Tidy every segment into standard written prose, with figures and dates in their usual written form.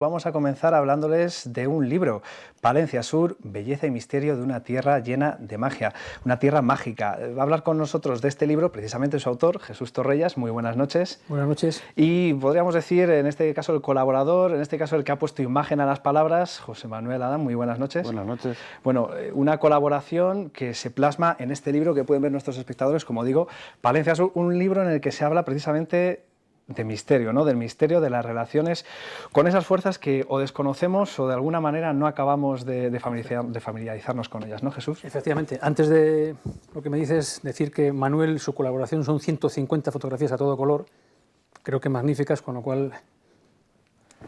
Vamos a comenzar hablándoles de un libro, Palencia Sur, belleza y misterio de una tierra llena de magia, una tierra mágica. Va a hablar con nosotros de este libro precisamente su autor, Jesús Torrellas. Muy buenas noches. Buenas noches. Y podríamos decir, en este caso el colaborador, en este caso el que ha puesto imagen a las palabras, José Manuel Adán. Muy buenas noches. Buenas noches. Bueno, una colaboración que se plasma en este libro que pueden ver nuestros espectadores, como digo, Palencia Sur, un libro en el que se habla precisamente de misterio, ¿no? Del misterio de las relaciones con esas fuerzas que o desconocemos o de alguna manera no acabamos de familiarizarnos con ellas, ¿no, Jesús? Efectivamente, antes de lo que me dices, decir que Manuel, su colaboración son 150 fotografías a todo color, creo que magníficas, con lo cual,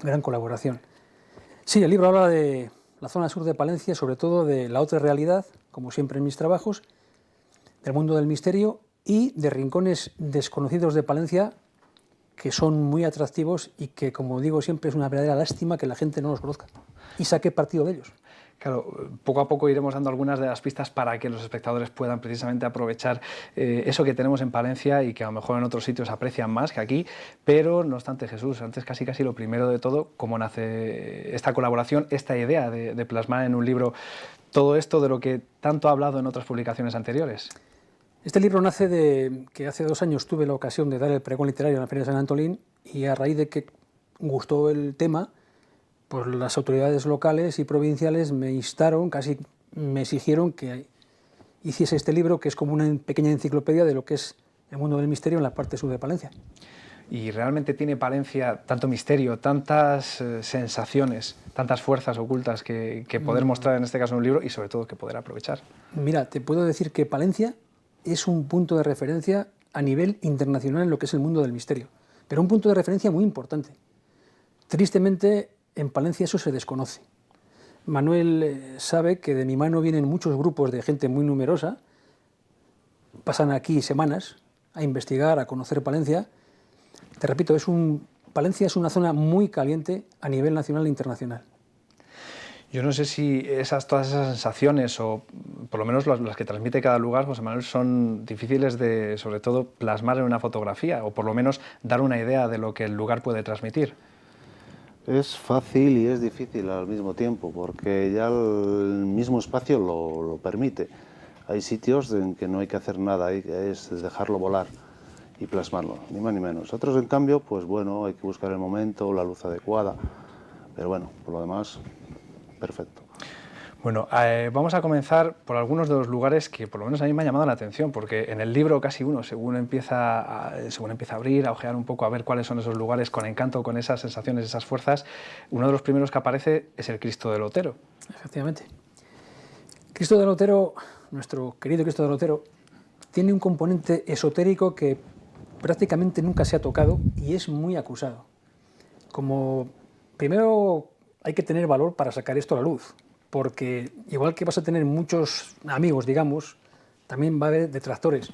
gran colaboración. Sí, el libro habla de la zona sur de Palencia, sobre todo de la otra realidad, como siempre en mis trabajos, del mundo del misterio y de rincones desconocidos de Palencia, que son muy atractivos y que, como digo siempre, es una verdadera lástima que la gente no los conozca y saque partido de ellos. Claro, poco a poco iremos dando algunas de las pistas para que los espectadores puedan precisamente aprovechar eso que tenemos en Palencia y que a lo mejor en otros sitios aprecian más que aquí, pero no obstante, Jesús, antes casi lo primero de todo, ¿cómo nace esta colaboración, esta idea de plasmar en un libro todo esto de lo que tanto ha hablado en otras publicaciones anteriores? Este libro nace de que hace 2 años tuve la ocasión de dar el pregón literario en la Feria de San Antolín y a raíz de que gustó el tema, pues las autoridades locales y provinciales me instaron, casi me exigieron que hiciese este libro, que es como una pequeña enciclopedia de lo que es el mundo del misterio en la parte sur de Palencia. Y realmente tiene Palencia tanto misterio, tantas sensaciones, tantas fuerzas ocultas que poder mostrar en este caso en un libro y sobre todo que poder aprovechar. Mira, te puedo decir que Palencia es un punto de referencia a nivel internacional en lo que es el mundo del misterio, pero un punto de referencia muy importante. Tristemente, en Palencia eso se desconoce. Manuel sabe que de mi mano vienen muchos grupos de gente muy numerosa, pasan aquí semanas a investigar, a conocer Palencia. Te repito, Palencia es una zona muy caliente a nivel nacional e internacional. Yo no sé si todas esas sensaciones, o por lo menos las que transmite cada lugar, José Manuel, son difíciles de, sobre todo, plasmar en una fotografía, o por lo menos dar una idea de lo que el lugar puede transmitir. Es fácil y es difícil al mismo tiempo, porque ya el mismo espacio lo permite. Hay sitios en que no hay que hacer nada, es dejarlo volar y plasmarlo, ni más ni menos. Otros, en cambio, pues bueno, hay que buscar el momento, la luz adecuada, pero bueno, por lo demás, perfecto. Bueno, vamos a comenzar por algunos de los lugares que por lo menos a mí me han llamado la atención, porque en el libro casi uno, según empieza a abrir, a ojear un poco, a ver cuáles son esos lugares con encanto, con esas sensaciones, esas fuerzas, uno de los primeros que aparece es el Cristo del Otero. Efectivamente. Cristo del Otero, nuestro querido Cristo del Otero, tiene un componente esotérico que prácticamente nunca se ha tocado y es muy acusado. Primero hay que tener valor para sacar esto a la luz, porque igual que vas a tener muchos amigos, digamos, también va a haber detractores.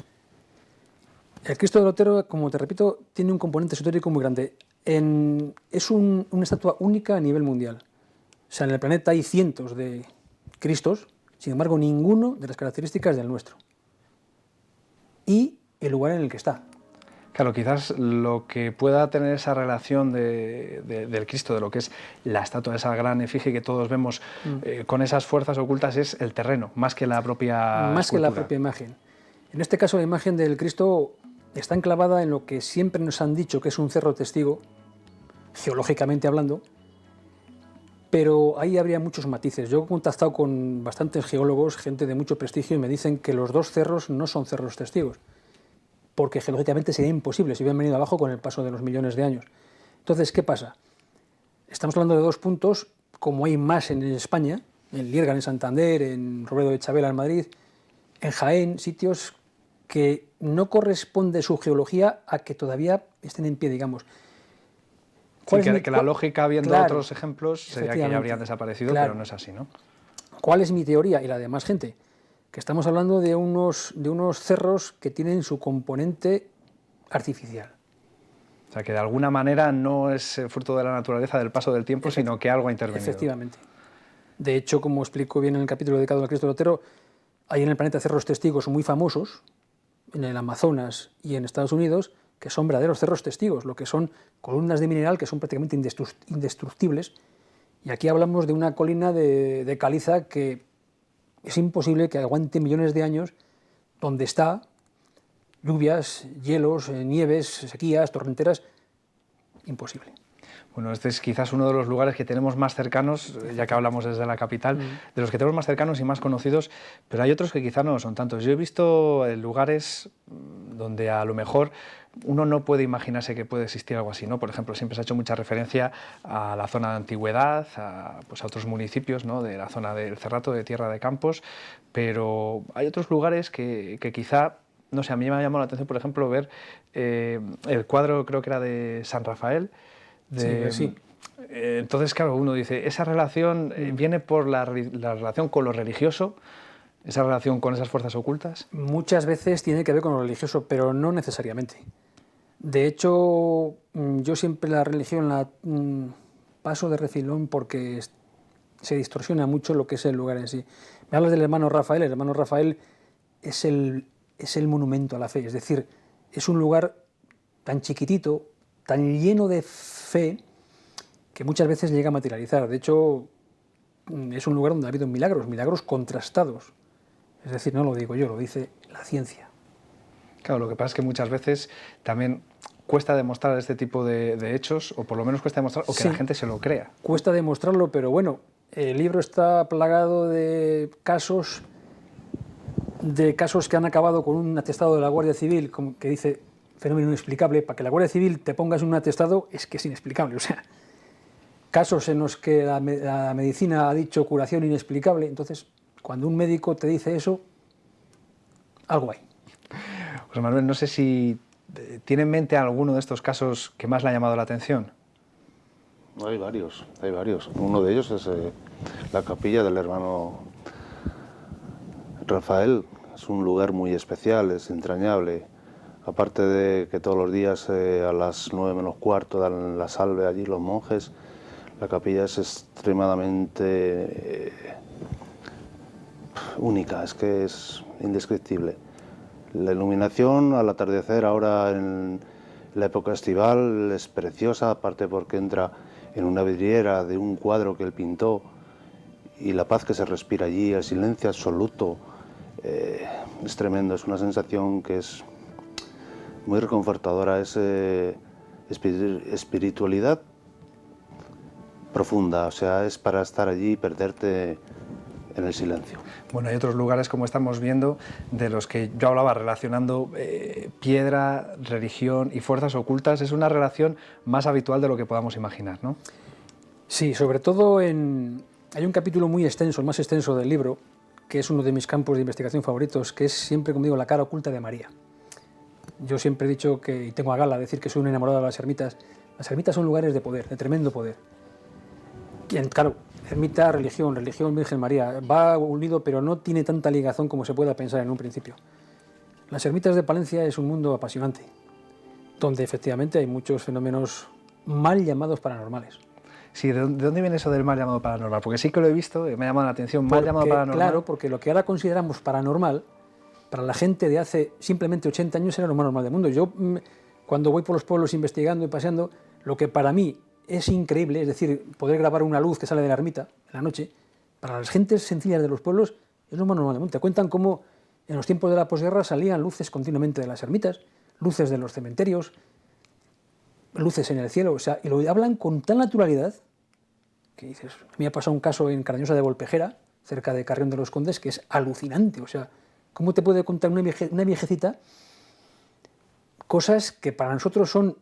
El Cristo del Otero, como te repito, tiene un componente esotérico muy grande. Es una estatua única a nivel mundial. O sea, en el planeta hay cientos de Cristos, sin embargo, ninguno de las características del nuestro. Y el lugar en el que está. Claro, quizás lo que pueda tener esa relación del Cristo, de lo que es la estatua, esa gran efigie que todos vemos con esas fuerzas ocultas, es el terreno, más que la propia Más escultura. que la propia imagen. En este caso, la imagen del Cristo está enclavada en lo que siempre nos han dicho que es un cerro testigo, geológicamente hablando, pero ahí habría muchos matices. Yo he contactado con bastantes geólogos, gente de mucho prestigio, y me dicen que los dos cerros no son cerros testigos, porque geológicamente sería imposible si hubieran venido abajo con el paso de los millones de años. Entonces, ¿qué pasa? Estamos hablando de 2 puntos, como hay más en España, en Lierga, en Santander, en Robledo de Chabela, en Madrid, en Jaén, sitios que no corresponde su geología a que todavía estén en pie, digamos. Sí, que la lógica, viendo otros ejemplos, sería que ya habrían desaparecido, claro. pero no es así, ¿no? ¿Cuál es mi teoría y la de más gente? Que estamos hablando de unos cerros que tienen su componente artificial. O sea, que de alguna manera no es fruto de la naturaleza, del paso del tiempo, sino que algo ha intervenido. Efectivamente. De hecho, como explico bien en el capítulo dedicado al Cristo del Otero, hay en el planeta cerros testigos muy famosos, en el Amazonas y en Estados Unidos, que son verdaderos cerros testigos, lo que son columnas de mineral que son prácticamente indestructibles. Y aquí hablamos de una colina de caliza que es imposible que aguante millones de años, donde está lluvias, hielos, nieves, sequías, torrenteras, imposible. Bueno, este es quizás uno de los lugares que tenemos más cercanos, ya que hablamos desde la capital, de los que tenemos más cercanos y más conocidos, pero hay otros que quizás no lo son tantos. Yo he visto lugares donde a lo mejor uno no puede imaginarse que puede existir algo así, ¿no? Por ejemplo, siempre se ha hecho mucha referencia a la zona de antigüedad, pues a otros municipios, ¿no? De la zona del Cerrato, de Tierra de Campos, pero hay otros lugares que quizá, no sé, a mí me ha llamado la atención, por ejemplo, ver el cuadro, creo que era de San Rafael. Sí. Entonces, claro, uno dice, esa relación viene por la relación con lo religioso, esa relación con esas fuerzas ocultas. Muchas veces tiene que ver con lo religioso, pero no necesariamente. De hecho, yo siempre la religión la paso de refilón porque se distorsiona mucho lo que es el lugar en sí. Me hablas del hermano Rafael. El hermano Rafael es el monumento a la fe, es decir, es un lugar tan chiquitito, tan lleno de fe, que muchas veces llega a materializar. De hecho, es un lugar donde ha habido milagros contrastados. Es decir, no lo digo yo, lo dice la ciencia. Claro, lo que pasa es que muchas veces también cuesta demostrar este tipo de hechos, o por lo menos cuesta demostrar, o que sí, la gente se lo crea. Cuesta demostrarlo, pero bueno, el libro está plagado de casos que han acabado con un atestado de la Guardia Civil que dice fenómeno inexplicable. Para que la Guardia Civil te pongas un atestado es que es inexplicable. O sea, casos en los que la medicina ha dicho curación inexplicable. Entonces, cuando un médico te dice eso, algo hay. José Manuel, no sé si tiene en mente alguno de estos casos que más le ha llamado la atención. Hay varios. Uno de ellos es la capilla del hermano Rafael. Es un lugar muy especial, es entrañable. Aparte de que todos los días a las 9 menos cuarto dan la salve allí los monjes, la capilla es extremadamente única, es que es indescriptible. La iluminación al atardecer ahora en la época estival es preciosa, aparte porque entra en una vidriera de un cuadro que él pintó, y la paz que se respira allí, el silencio absoluto, es tremendo, es una sensación que es muy reconfortadora, es espiritualidad profunda, o sea, es para estar allí y perderte en el silencio. Bueno, hay otros lugares, como estamos viendo, de los que yo hablaba relacionando piedra, religión y fuerzas ocultas. Es una relación más habitual de lo que podamos imaginar, ¿no? Sí, sobre todo hay un capítulo muy extenso, el más extenso del libro, que es uno de mis campos de investigación favoritos, que es siempre, como digo, la cara oculta de María. Yo siempre he dicho y tengo a gala decir que soy un enamorado de las ermitas. Las ermitas son lugares de poder, de tremendo poder. Claro, ermita, religión, Virgen María, va unido, pero no tiene tanta ligazón como se pueda pensar en un principio. Las ermitas de Palencia es un mundo apasionante, donde efectivamente hay muchos fenómenos mal llamados paranormales. Sí, ¿de dónde viene eso del mal llamado paranormal? Porque sí que lo he visto, me ha llamado la atención, mal llamado paranormal. Claro, porque lo que ahora consideramos paranormal, para la gente de hace simplemente 80 años era lo más normal del mundo. Yo, cuando voy por los pueblos investigando y paseando, lo que para mí es increíble, es decir, poder grabar una luz que sale de la ermita en la noche, para las gentes sencillas de los pueblos es lo más normal del mundo. Te cuentan cómo en los tiempos de la posguerra salían luces continuamente de las ermitas, luces de los cementerios, luces en el cielo, o sea, y lo hablan con tal naturalidad que dices, a mí me ha pasado un caso en Cardeñosa de Volpejera, cerca de Carrión de los Condes, que es alucinante, o sea, ¿cómo te puede contar una viejecita cosas que para nosotros son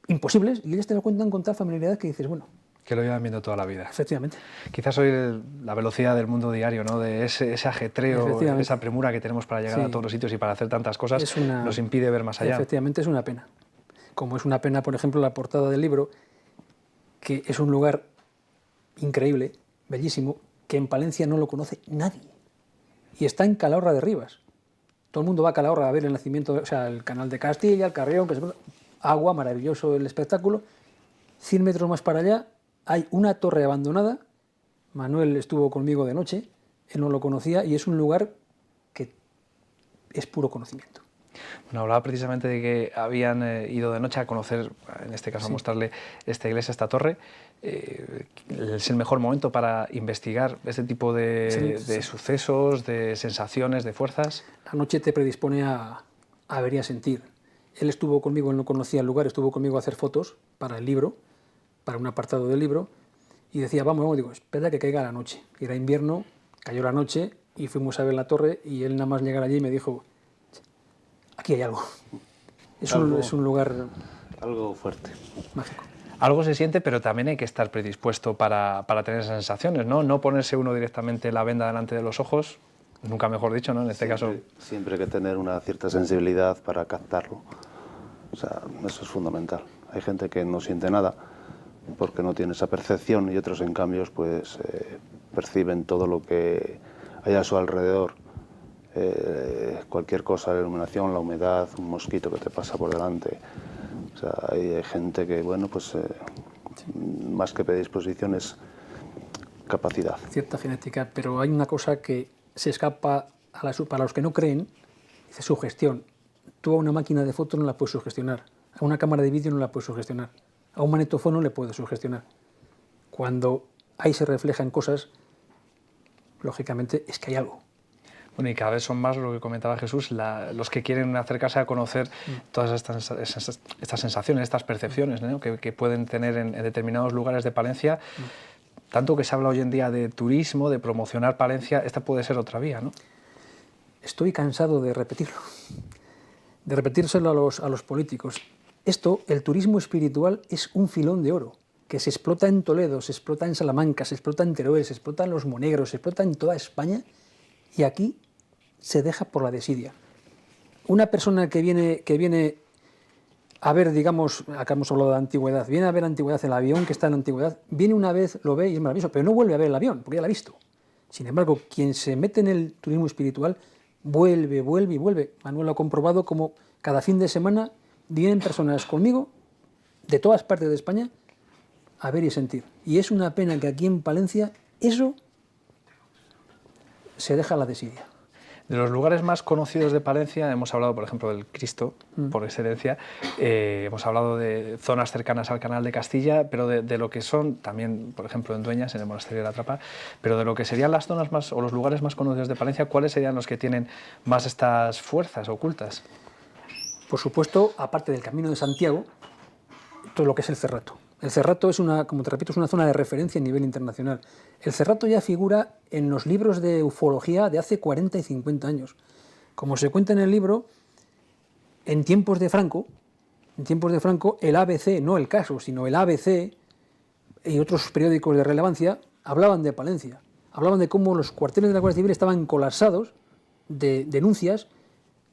imposibles y ellas te lo cuentan con tal familiaridad que dices, bueno... Que lo llevan viendo toda la vida. Efectivamente. Quizás hoy la velocidad del mundo diario, ¿no? De ese ajetreo, esa premura que tenemos para llegar a todos los sitios y para hacer tantas cosas, nos impide ver más allá. Efectivamente, es una pena. Como es una pena, por ejemplo, la portada del libro, que es un lugar increíble, bellísimo, que en Palencia no lo conoce nadie. Y está en Calahorra de Rivas. Todo el mundo va a Calahorra a ver el nacimiento, o sea, el canal de Castilla, el Carrión, agua, maravilloso el espectáculo. 100 metros más para allá hay una torre abandonada. Manuel estuvo conmigo de noche, él no lo conocía, y es un lugar que es puro conocimiento. Bueno, hablaba precisamente de que habían ido de noche a conocer, en este caso a mostrarle esta iglesia, esta torre. ¿Es el mejor momento para investigar este tipo de sucesos, de sensaciones, de fuerzas? La noche te predispone a ver y a sentir. Él estuvo conmigo, él no conocía el lugar, estuvo conmigo a hacer fotos para el libro, para un apartado del libro, y decía, vamos, digo, espera que caiga la noche. Era invierno, cayó la noche y fuimos a ver la torre, y él nada más llegar allí me dijo, aquí hay algo. Es un lugar... Algo fuerte. Mágico. Algo se siente, pero también hay que estar predispuesto para tener esas sensaciones, ¿no? No ponerse uno directamente la venda delante de los ojos, nunca mejor dicho, ¿no? En este caso... Siempre hay que tener una cierta sensibilidad para captarlo. O sea, eso es fundamental. Hay gente que no siente nada porque no tiene esa percepción, y otros, en cambio, pues perciben todo lo que hay a su alrededor. Cualquier cosa, la iluminación, la humedad, un mosquito que te pasa por delante. O sea, hay gente que, bueno, pues más que predisposición es capacidad. Cierta genética, pero hay una cosa que se escapa para los que no creen, dice sugestión. Tú a una máquina de fotos no la puedes sugestionar, a una cámara de vídeo no la puedes sugestionar, a un magnetófono le puedes sugestionar. Cuando ahí se reflejan cosas, lógicamente es que hay algo. Bueno, y cada vez son más, lo que comentaba Jesús, los que quieren acercarse a conocer todas estas sensaciones, estas percepciones, ¿no? que pueden tener en determinados lugares de Palencia. Tanto que se habla hoy en día de turismo, de promocionar Palencia, esta puede ser otra vía, ¿no? Estoy cansado de repetirlo, de repetírselo a los políticos. El turismo espiritual, es un filón de oro, que se explota en Toledo, se explota en Salamanca, se explota en Teruel, se explota en Los Monegros, se explota en toda España, y aquí se deja por la desidia. Una persona que viene a ver, digamos, acá hemos hablado de antigüedad, viene a ver antigüedad, el avión que está en la antigüedad, viene una vez, lo ve y es maravilloso, pero no vuelve a ver el avión, porque ya lo ha visto. Sin embargo, quien se mete en el turismo espiritual, vuelve y vuelve. Manuel ha comprobado como cada fin de semana vienen personas conmigo, de todas partes de España, a ver y sentir. Y es una pena que aquí en Palencia eso se deja a la desidia. De los lugares más conocidos de Palencia hemos hablado, por ejemplo, del Cristo, por excelencia, hemos hablado de zonas cercanas al Canal de Castilla, pero de lo que son también, por ejemplo, en Dueñas, en el Monasterio de la Trapa, pero de lo que serían las zonas más, o los lugares más conocidos de Palencia, ¿cuáles serían los que tienen más estas fuerzas ocultas? Por supuesto, aparte del Camino de Santiago, todo lo que es el Cerrato. El Cerrato es como te repito, es una zona de referencia a nivel internacional. El Cerrato ya figura en los libros de ufología de hace 40 y 50 años. Como se cuenta en el libro, en tiempos de Franco, el ABC, no el Caso, sino el ABC y otros periódicos de relevancia hablaban de Palencia. Hablaban de cómo los cuarteles de la Guardia Civil estaban colapsados de denuncias,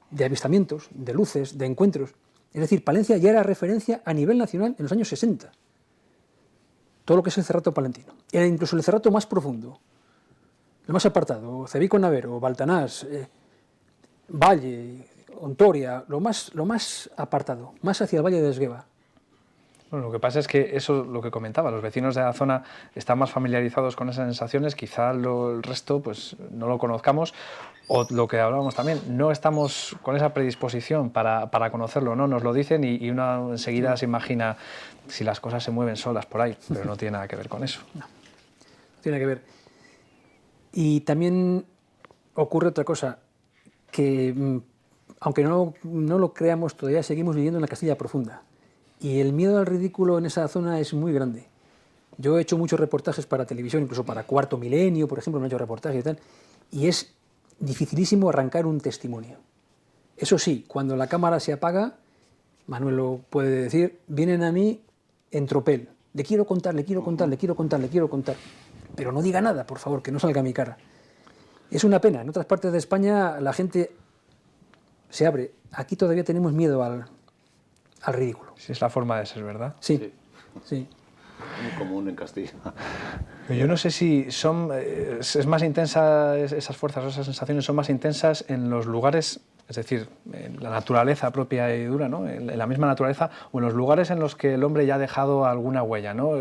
de avistamientos, de luces, de encuentros. Es decir, Palencia ya era referencia a nivel nacional en los años 60. Todo lo que es el Cerrato palentino. Era incluso el Cerrato más profundo, el más apartado, Cebico Navero, Baltanás, Valle, Ontoria, lo más apartado, más hacia el Valle de Esgueva. Bueno, lo que pasa es que eso es lo que comentaba, los vecinos de la zona están más familiarizados con esas sensaciones, quizá el resto pues no lo conozcamos, o lo que hablábamos también, no estamos con esa predisposición para conocerlo, ¿no? Nos lo dicen y uno enseguida se imagina si las cosas se mueven solas por ahí, pero no tiene nada que ver con eso. No tiene que ver. Y también ocurre otra cosa, que aunque no lo creamos, todavía seguimos viviendo en la Castilla profunda. Y el miedo al ridículo en esa zona es muy grande. Yo he hecho muchos reportajes para televisión, incluso para Cuarto Milenio, por ejemplo, me he hecho reportajes y tal, y es dificilísimo arrancar un testimonio. Eso sí, cuando la cámara se apaga, Manuel lo puede decir, vienen a mí en tropel. Le quiero contar, pero no diga nada, por favor, que no salga mi cara. Es una pena, en otras partes de España la gente se abre. Aquí todavía tenemos miedo al ridículo. Sí, es la forma de ser, ¿verdad? Sí. Muy común en Castilla. Yo no sé si es más intensa, esas fuerzas o esas sensaciones son más intensas en los lugares es decir, en la naturaleza propia y dura, ¿no? En la misma naturaleza o en los lugares en los que el hombre ya ha dejado alguna huella, ¿no?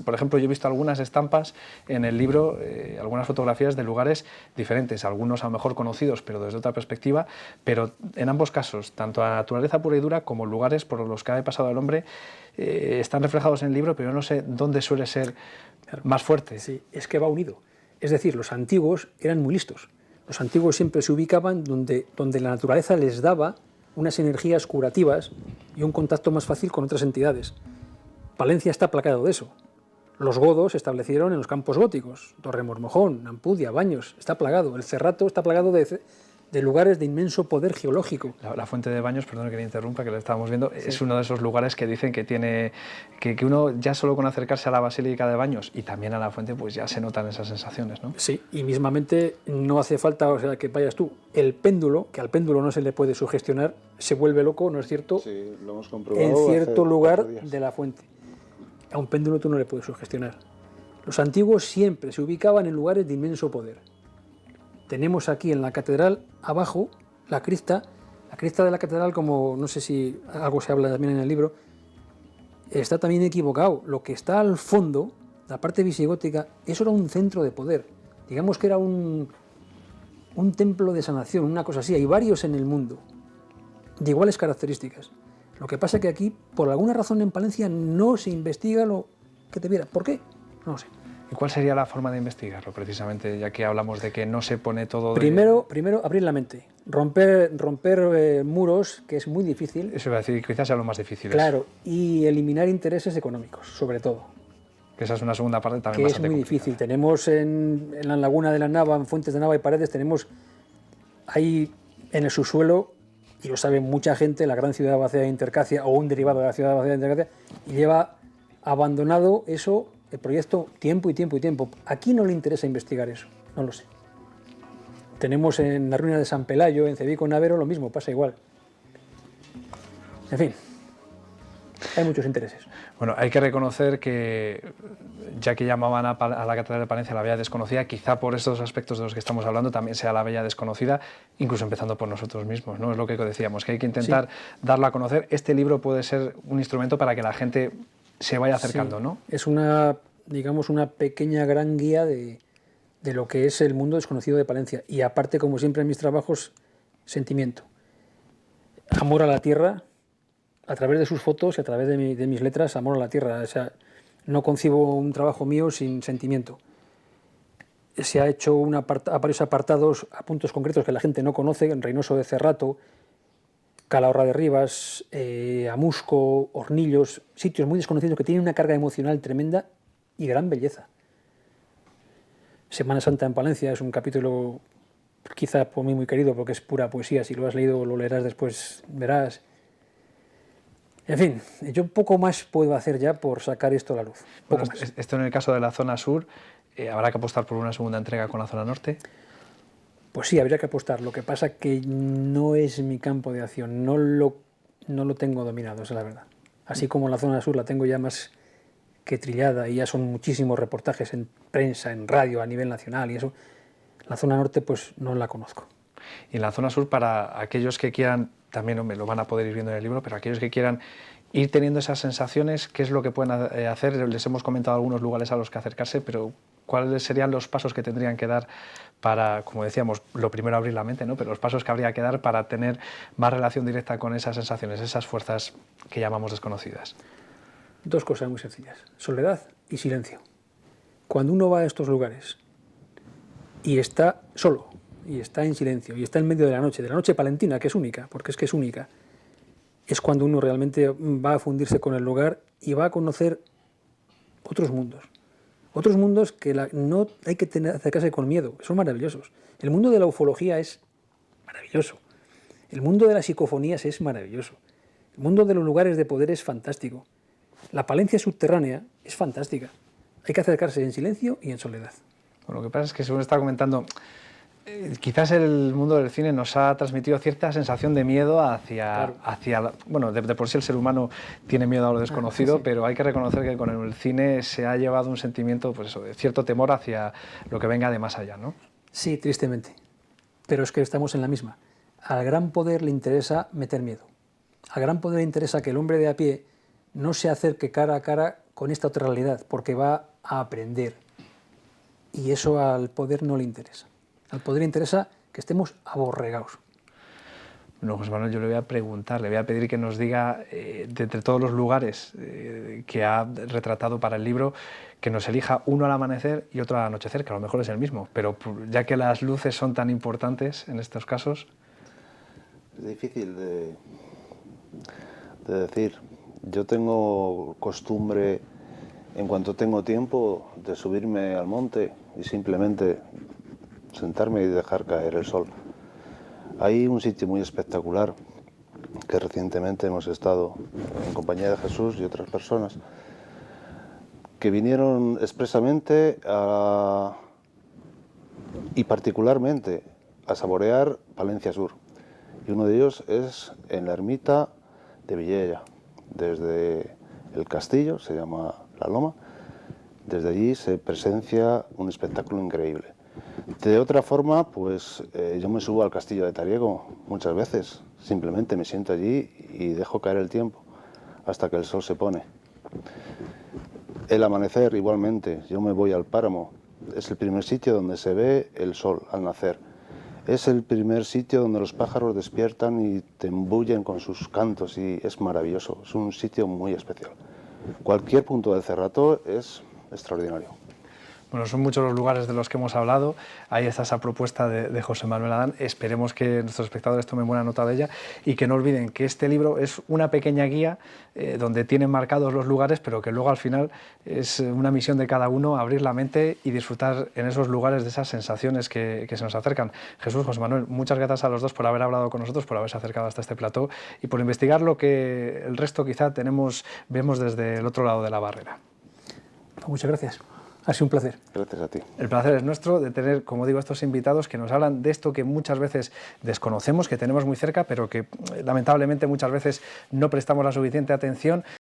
Por ejemplo, yo he visto algunas estampas en el libro, algunas fotografías de lugares diferentes, algunos a lo mejor conocidos, pero desde otra perspectiva, pero en ambos casos, tanto la naturaleza pura y dura como lugares por los que ha pasado el hombre, están reflejados en el libro, pero yo no sé dónde suele ser más fuerte. Sí, es que va unido. Es decir, los antiguos eran muy listos. Los antiguos siempre se ubicaban donde la naturaleza les daba unas energías curativas y un contacto más fácil con otras entidades. Palencia está plagado de eso. Los godos se establecieron en los campos góticos, Torremormojón, Ampudia, Baños, está plagado. El Cerrato está plagado de lugares de inmenso poder geológico. La fuente de Baños, perdón que le interrumpa, que lo estábamos viendo, sí. Es uno de esos lugares que dicen que tiene que uno ya solo con acercarse a la Basílica de Baños y también a la fuente, pues ya se notan esas sensaciones, ¿no? Sí, y mismamente no hace falta, o sea, que vayas tú. El péndulo, que al péndulo no se le puede sugestionar, se vuelve loco, ¿no es cierto? Sí, lo hemos comprobado. En cierto lugar de la fuente. A un péndulo tú no le puedes sugestionar. Los antiguos siempre se ubicaban en lugares de inmenso poder. Tenemos aquí en la catedral, abajo, la crista de la catedral, como no sé si algo se habla también en el libro, está también equivocado. Lo que está al fondo, la parte visigótica, eso era un centro de poder. Digamos que era un templo de sanación, una cosa así. Hay varios en el mundo, de iguales características. Lo que pasa es que aquí, por alguna razón en Palencia, no se investiga lo que te viera. ¿Por qué? No lo sé. ¿Y cuál sería la forma de investigarlo, precisamente, ya que hablamos de que no se pone todo de... Primero abrir la mente, romper muros, que es muy difícil. Eso iba a decir, quizás sea lo más difícil. Claro, y eliminar intereses económicos, sobre todo. Que esa es una segunda parte también que bastante es muy complicada. difícil. Tenemos en la laguna de la Nava, en Fuentes de Nava y Paredes, tenemos ahí en el subsuelo, y lo sabe mucha gente, la gran ciudad vacía de Intercacia, o un derivado de la ciudad vacía de Intercacia, y lleva abandonado eso, el proyecto, tiempo y tiempo y tiempo. Aquí no le interesa investigar eso, no lo sé. Tenemos en la ruina de San Pelayo, en Cebico Navero, lo mismo, pasa igual. En fin, hay muchos intereses. Bueno, hay que reconocer que, ya que llamaban a la Catedral de Palencia la Bella Desconocida, quizá por estos aspectos de los que estamos hablando también sea la Bella Desconocida, incluso empezando por nosotros mismos, ¿no? Es lo que decíamos, que hay que intentar darlo a conocer. Este libro puede ser un instrumento para que la gente se vaya acercando, ¿no? Es una, digamos, una pequeña gran guía de lo que es el mundo desconocido de Palencia. Y aparte, como siempre en mis trabajos, sentimiento. Amor a la tierra, a través de sus fotos y a través de mis letras, amor a la tierra. O sea, no concibo un trabajo mío sin sentimiento. Se ha hecho a varios apartados, a puntos concretos que la gente no conoce, en Reynoso de Cerrato, Calahorra de Rivas, Amusco, Hornillos, sitios muy desconocidos que tienen una carga emocional tremenda y gran belleza. Semana Santa en Palencia es un capítulo quizá por mí muy querido porque es pura poesía. Si lo has leído lo leerás después, verás. En fin, yo poco más puedo hacer ya por sacar esto a la luz. Poco más. Esto en el caso de la zona sur, ¿habrá que apostar por una segunda entrega con la zona norte? Pues sí, habría que apostar. Lo que pasa que no es mi campo de acción, no lo tengo dominado, esa es la verdad. Así como la zona sur la tengo ya más que trillada y ya son muchísimos reportajes en prensa, en radio, a nivel nacional y eso, la zona norte pues no la conozco. Y en la zona sur, para aquellos que quieran, también hombre, lo van a poder ir viendo en el libro, pero aquellos que quieran ir teniendo esas sensaciones, ¿qué es lo que pueden hacer? Les hemos comentado algunos lugares a los que acercarse, pero ¿cuáles serían los pasos que tendrían que dar para, como decíamos, lo primero abrir la mente, ¿no? Pero los pasos que habría que dar para tener más relación directa con esas sensaciones, esas fuerzas que llamamos desconocidas? Dos cosas muy sencillas, soledad y silencio. Cuando uno va a estos lugares y está solo, y está en silencio, y está en medio de la noche palentina, que es única, porque es que es única, es cuando uno realmente va a fundirse con el lugar y va a conocer otros mundos que no hay que acercarse con miedo, son maravillosos. El mundo de la ufología es maravilloso, el mundo de las psicofonías es maravilloso, el mundo de los lugares de poder es fantástico, la Palencia subterránea es fantástica, hay que acercarse en silencio y en soledad. Bueno, lo que pasa es que, según está comentando, quizás el mundo del cine nos ha transmitido cierta sensación de miedo hacia bueno, de por sí el ser humano tiene miedo a lo desconocido, pero hay que reconocer que con el cine se ha llevado un sentimiento, pues eso, de cierto temor hacia lo que venga de más allá, ¿no? Sí, tristemente, pero es que estamos en la misma. al gran poder le interesa meter miedo. Al gran poder le interesa que el hombre de a pie no se acerque cara a cara con esta otra realidad, porque va a aprender. Y eso al poder no le interesa. Al poder le interesa que estemos aborregados. Bueno, José Manuel, yo le voy a preguntar, le voy a pedir que nos diga, de entre todos los lugares que ha retratado para el libro, que nos elija uno al amanecer y otro al anochecer, que a lo mejor es el mismo, pero ya que las luces son tan importantes en estos casos... Es difícil de decir. Yo tengo costumbre, en cuanto tengo tiempo, de subirme al monte y simplemente sentarme y dejar caer el sol. Hay un sitio muy espectacular que recientemente hemos estado en compañía de Jesús y otras personas que vinieron expresamente y particularmente a saborear Palencia Sur. Y uno de ellos es en la ermita de Villella. Desde el castillo, se llama La Loma, desde allí se presencia un espectáculo increíble. De otra forma, pues yo me subo al castillo de Tariego muchas veces, simplemente me siento allí y dejo caer el tiempo hasta que el sol se pone. El amanecer igualmente, yo me voy al páramo, es el primer sitio donde se ve el sol al nacer. Es el primer sitio donde los pájaros despiertan y te embullen con sus cantos y es maravilloso, es un sitio muy especial. Cualquier punto del Cerrato es extraordinario. Bueno, son muchos los lugares de los que hemos hablado. Ahí está esa propuesta de José Manuel Adán. Esperemos que nuestros espectadores tomen buena nota de ella y que no olviden que este libro es una pequeña guía donde tienen marcados los lugares, pero que luego al final es una misión de cada uno abrir la mente y disfrutar en esos lugares de esas sensaciones que se nos acercan. Jesús, José Manuel, muchas gracias a los dos por haber hablado con nosotros, por haberse acercado hasta este plató y por investigar lo que el resto quizá vemos desde el otro lado de la barrera. Muchas gracias. Ha sido un placer. Gracias a ti. El placer es nuestro de tener, como digo, estos invitados que nos hablan de esto que muchas veces desconocemos, que tenemos muy cerca, pero que lamentablemente muchas veces no prestamos la suficiente atención.